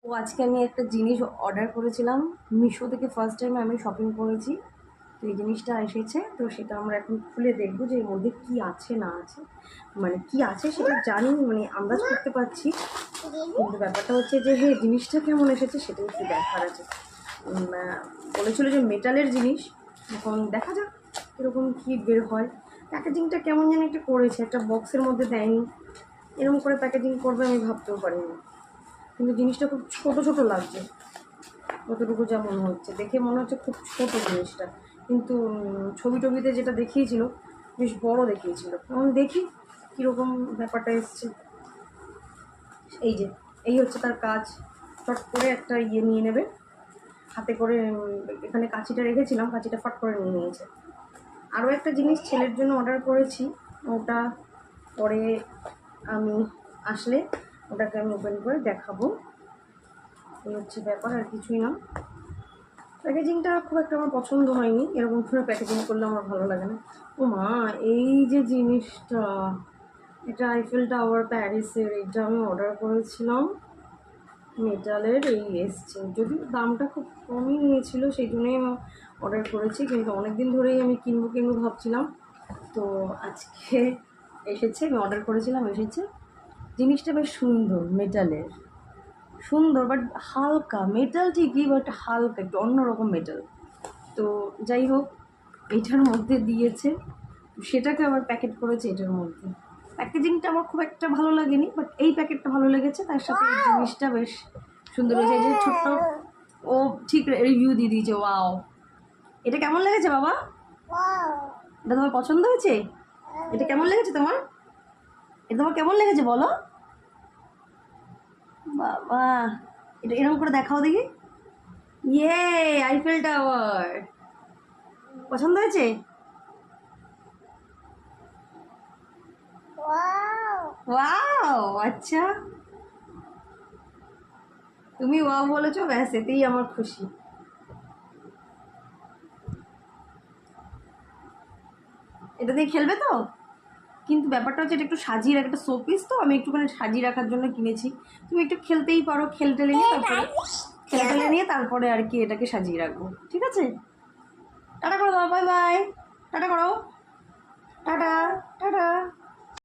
ও আজকে আমি একটা জিনিস অর্ডার করেছিলাম মিশো থেকে, ফার্স্ট টাইম আমি শপিং করেছি। তো এই জিনিসটা এসেছে, তো সেটা আমরা এখন খুলে দেখবো যে এর মধ্যে কী আছে না আছে। মানে কি আছে সেটা জানি, মানে আন্দাজ করতে পারছি, কিন্তু ব্যাপারটা হচ্ছে যে জিনিসটা কেমন এসেছে সেটা একটু দেখার আছে। বলেছিল যে মেটালের জিনিস, এখন দেখা যাক এরকম কি বের হয়। প্যাকেজিংটা কেমন যেন একটা করেছে, একটা বক্সের মধ্যে দেয়নি, এরকম করে প্যাকেজিং করবে আমি ভাবতেও পারিনি। কিন্তু জিনিসটা খুব ছোট ছোট লাগছে, কতটুকু যা মনে হচ্ছে, দেখে মনে হচ্ছে খুব ছোট জিনিসটা, কিন্তু ছবি টবিতে যেটা দেখিয়েছিল বেশ বড় দেখিয়েছিল। এখন দেখি কীরকম ব্যাপারটা এসছে। এই যে এই হচ্ছে তার কাজ, চট করে একটা ইয়ে নিয়ে নেবে হাতে করে। এখানে কাঁচিটা রেখেছিলাম, কাঁচিটা ফট করে নিয়ে নিয়েছে। আরও একটা জিনিস ছেলের জন্য অর্ডার করেছি, ওটা পরে আমি আসলে ওটাকে আমি ওপেন করে দেখাবো। এই হচ্ছে ব্যাপার, আর কিছুই না। প্যাকেজিংটা খুব একটা আমার পছন্দ হয়নি, এরকম করে প্যাকেজিং করলে আমার ভালো লাগে না। ও মা, এই যে জিনিসটা, এটা আইফেল টাওয়ার প্যারিসের, এটা আমি অর্ডার করেছিলাম মেটালের, এই এসছে। যদিও দামটা খুব কমই নিয়েছিল, সেই জন্যই আমি অর্ডার করেছি, কিন্তু অনেক দিন ধরেই আমি কিনবো ভাবছিলাম। তো আজকে এসেছে, আমি অর্ডার করেছিলাম, এসেছে। জিনিসটা বেশ সুন্দর, মেটালের, সুন্দর, বাট হালকা। মেটাল ঠিকই, বাট হালকা, একটু অন্যরকম মেটাল। তো যাই হোক, এটার মধ্যে দিয়েছে, সেটাকে আবার প্যাকেট করেছে এটার মধ্যে। প্যাকেজিংটা আমার খুব একটা ভালো লাগেনি, বাট এই প্যাকেটটা ভালো লেগেছে, তার সাথে এই জিনিসটা বেশ সুন্দর হয়েছে। এই যে ছোট্ট, ও ঠিক রিভিউ দিয়ে দিয়েছে। ওয়াও, এটা কেমন লেগেছে বাবা? এটা তোমার পছন্দ হয়েছে? এটা কেমন লেগেছে তোমার? এটা তোমার কেমন লেগেছে বলো বাবা? এটা এরকম করে দেখাও দেখি। ইয়ে, আইফেল টাওয়ার পছন্দ হয়েছে? ওয়াও, আচ্ছা, তুমি ওয়াও বলেছো, ব্যাস এতেই আমার খুশি। এটা দিয়ে খেলবে তো? কিন্তু ব্যাপারটা হচ্ছে এটা একটু সাজিয়ে রাখা, একটা শোপিস, তো আমি একটুখানি সাজিয়ে রাখার জন্য কিনেছি। তুমি একটু খেলতেই পারো, খেলতে নিয়ে তারপরে আর কি এটাকে সাজিয়ে রাখবো। ঠিক আছে, টাটা করো দাও, বাই বাই, টাটা করো, টাটা টাটা।